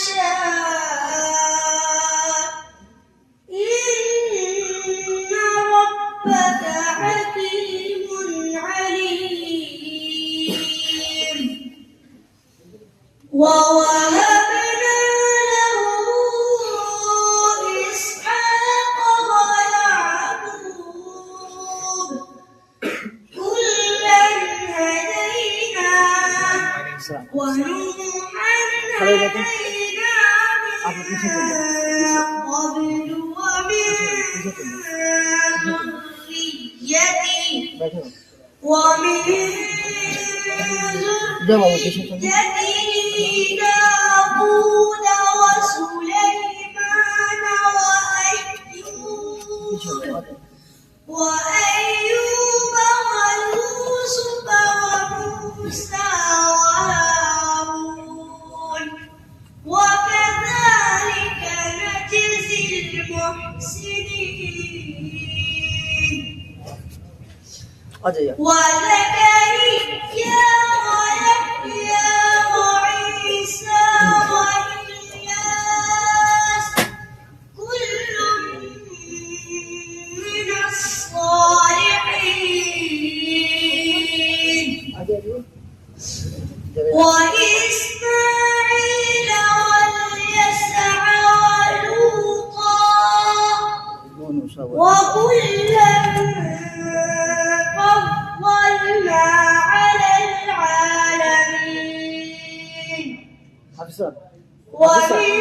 يشاء إن ربك حكيم عليم ووهبنا له إسحاق ويعقوب كلا هدينا ونوحا هدينا من قبل ومن ذريته داود وسليمان وأيوب ويوسف وموسى وهارون وكذلك نجزي المحسنين وزكريا ويحيى وعيسى وإلياس كل من الصالحين وإسماعيل واليسع ولوطا وكلا فضلنا على العالمين ومن